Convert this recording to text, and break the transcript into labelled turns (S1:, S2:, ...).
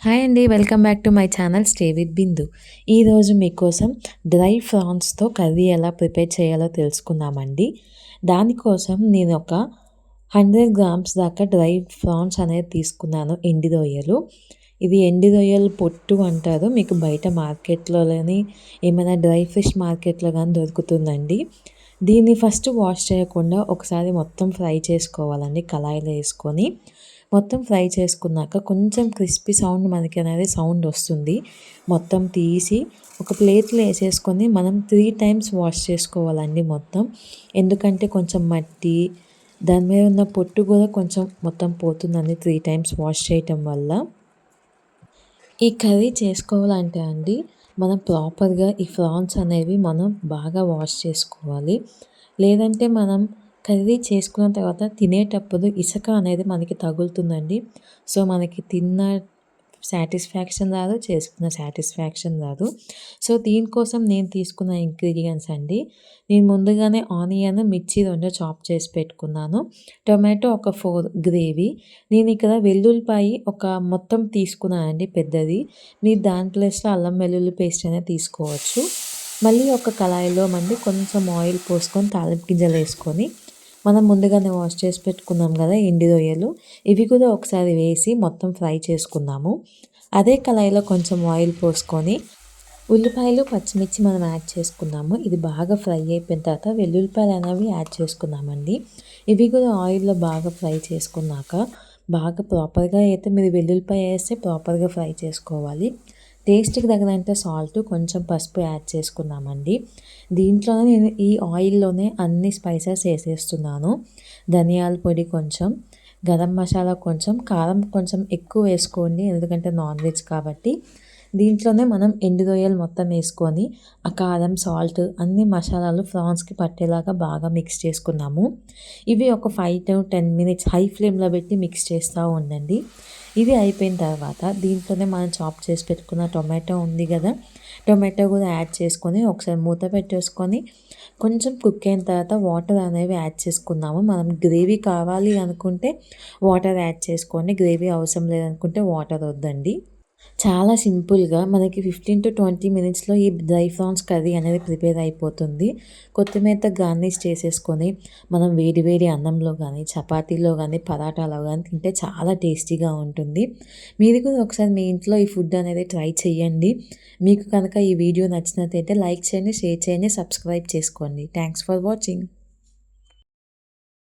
S1: Hi అండి. Welcome back to my channel stay with Bindu. ఈరోజు మీకోసం డ్రై ఫ్రాన్స్తో కర్రీ ఎలా ప్రిపేర్ చేయాలో తెలుసుకుందామండి. దానికోసం నేను ఒక 100 గ్రామ్స్ దాకా డ్రై ఫ్రాన్స్ అనేది తీసుకున్నాను. ఎండి రొయ్యలు. ఇది ఎండి రొయ్యలు పొట్టు అంటారు. మీకు బయట మార్కెట్లోని ఏమైనా డ్రై ఫిష్ మార్కెట్లో కానీ దొరుకుతుందండి. దీన్ని ఫస్ట్ వాష్ చేయకుండా ఒకసారి మొత్తం ఫ్రై చేసుకోవాలండి. కళాయిలో వేసుకొని మొత్తం ఫ్రై చేసుకున్నాక కొంచెం క్రిస్పీ సౌండ్ మనకి అనేది సౌండ్ వస్తుంది. మొత్తం తీసి ఒక ప్లేట్లో వేసేసుకొని మనం 3 టైమ్స్ వాష్ చేసుకోవాలండి మొత్తం. ఎందుకంటే కొంచెం మట్టి దాని మీద ఉన్న పొట్టు కూడా కొంచెం మొత్తం పోతుందండి 3 టైమ్స్ వాష్ చేయటం వల్ల. ఈ కర్రీ చేసుకోవాలంటే అండి మనం ప్రాపర్గా ఈ ఫ్రాన్స్ అనేవి మనం బాగా వాష్ చేసుకోవాలి. లేదంటే మనం కర్రీ చేసుకున్న తర్వాత తినేటప్పుడు ఇసుక అనేది మనకి తగులుతుందండి. సో మనకి తిన్న సాటిస్ఫాక్షన్ రాదు, చేసుకున్న సాటిస్ఫాక్షన్ రాదు. సో దీనికోసం నేను తీసుకున్న ఇంగ్రీడియంట్స్ అండి, నేను ముందుగానే ఆనియన్, మిర్చి 2 చాప్ చేసి పెట్టుకున్నాను. టొమాటో ఒక 4 గ్రేవీ. నేను ఇక్కడ వెల్లుల్లిపాయ ఒక మొత్తం తీసుకున్నానండి పెద్దది. మీరు దాని ప్లేస్లో అల్లం వెల్లుల్లి పేస్ట్ అనేది తీసుకోవచ్చు. మళ్ళీ ఒక కళాయిలో కొంచెం ఆయిల్ పోసుకొని తాలింపు గింజలు వేసుకొని మనం ముందుగానే వాష్ చేసి పెట్టుకున్నాం కదా ఎండి రొయ్యలు, ఇవి కూడా ఒకసారి వేసి మొత్తం ఫ్రై చేసుకుందాము. అదే కళాయిలో కొంచెం ఆయిల్ పోసుకొని ఉల్లిపాయలు, పచ్చిమిర్చి మనం యాడ్ చేసుకుందాము. ఇది బాగా ఫ్రై అయిపోయిన తర్వాత వెల్లుల్లిపాయలు అనేవి యాడ్ చేసుకుందామండి. ఇవి కూడా ఆయిల్లో బాగా ఫ్రై చేసుకున్నాక బాగా ప్రాపర్గా అయితే మీరు వెల్లుల్లిపాయ వేస్తే ప్రాపర్గా ఫ్రై చేసుకోవాలి. టేస్ట్కి తగినంత సాల్ట్, కొంచెం పసుపు యాడ్ చేసుకున్నామండి. దీంట్లోనే నేను ఈ ఆయిల్లోనే అన్ని స్పైసెస్ వేసేస్తున్నాను. ధనియాల పొడి కొంచెం, గరం మసాలా కొంచెం, కారం కొంచెం ఎక్కువ వేసుకోండి ఎందుకంటే నాన్ వెజ్ కాబట్టి. దీంట్లోనే మనం ఎండు రొయ్యలు మొత్తం వేసుకొని ఆ కారం, సాల్ట్ అన్ని మసాలాలు ఫ్రాన్స్కి పట్టేలాగా బాగా మిక్స్ చేసుకున్నాము. ఇవి ఒక 5 to 10 మినిట్స్ హై ఫ్లేమ్లో పెట్టి మిక్స్ చేస్తూ ఉండండి. ఇది అయిపోయిన తర్వాత దీంట్లోనే మనం చాప్ చేసి పెట్టుకున్న టొమాటో ఉంది కదా, టొమాటో కూడా యాడ్ చేసుకొని ఒకసారి మూత పెట్టేసుకొని కొంచెం కుక్ అయిన తర్వాత వాటర్ అనేవి యాడ్ చేసుకుందాము. మనం గ్రేవీ కావాలి అనుకుంటే వాటర్ యాడ్ చేసుకోండి, గ్రేవీ అవసరం లేదనుకుంటే వాటర్ వద్దండి. చాలా సింపుల్గా మనకి 15 to 20 మినిట్స్లో ఈ డ్రై ఫ్రాన్స్ కర్రీ అనేది ప్రిపేర్ అయిపోతుంది. కొత్తిమీరతో గార్నిష్ చేసేసుకొని మనం వేడి వేడి అన్నంలో కానీ, చపాతీలో కానీ, పరాటాలో కానీ తింటే చాలా టేస్టీగా ఉంటుంది. మీరు కూడా ఒకసారి మీ ఇంట్లో ఈ ఫుడ్ అనేది ట్రై చేయండి. మీకు కనుక ఈ వీడియో నచ్చినట్లయితే లైక్ చేయండి, షేర్ చేయండి, సబ్స్క్రైబ్ చేసుకోండి. Thanks for watching.